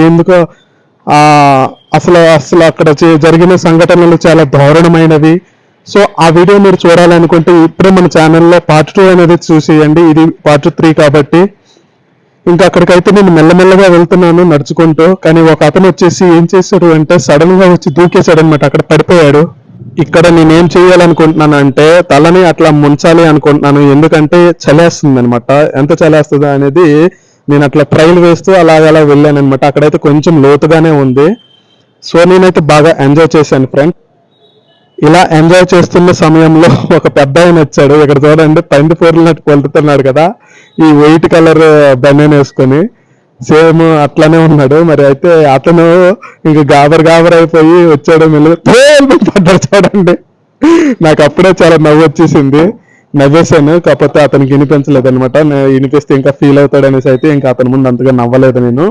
ఎందుకో ఆ అసలు అసలు అక్కడ జరిగిన సంఘటనలు చాలా దారుణమైనవి. సో ఆ వీడియో మీరు చూడాలనుకుంటే ఇప్పుడే మన ఛానల్లో పార్ట్ 2 అనేది చూసేయండి. ఇది పార్ట్ 3 కాబట్టి. ఇంకా అక్కడికైతే నేను మెల్లమెల్లగా వెళ్తున్నాను నడుచుకుంటూ. కానీ ఒక అతను వచ్చేసి ఏం చేశాడు అంటే సడన్ గా వచ్చి దూకేశాడు అనమాట, అక్కడ పడిపోయాడు. ఇక్కడ నేనేం చేయాలనుకుంటున్నాను అంటే తలని అట్లా ముంచాలి అనుకుంటున్నాను, ఎందుకంటే చలేస్తుంది అనమాట. ఎంత చలేస్తుందా అనేది నేను అట్లా ట్రైల్ వేస్తూ అలా వెళ్ళాను అనమాట. అక్కడైతే కొంచెం లోతుగానే ఉంది. సో నేనైతే బాగా ఎంజాయ్ చేశాను ఫ్రెండ్. ఇలా ఎంజాయ్ చేస్తున్న సమయంలో ఒక పెద్ద ఆయన వచ్చాడు. ఇక్కడ చూడండి, పంది పొర్లినట్టు పొలుతున్నాడు కదా, ఈ వైట్ కలర్ బనీన్ వేసుకొని సేమ్ అట్లానే ఉన్నాడు. మరి అయితే అతను ఇంక గాబర్ అయిపోయి వచ్చాడు, మెల్లి పడ్డాడు చూడండి. నాకు అప్పుడే చాలా నవ్వు వచ్చేసింది, నవ్వేశాను. కాకపోతే అతనికి వినిపించలేదు అనమాట. వినిపిస్తే ఇంకా ఫీల్ అవుతాడు అనేసి అయితే ఇంకా అతని ముందు అంతగా నవ్వలేదు నేను.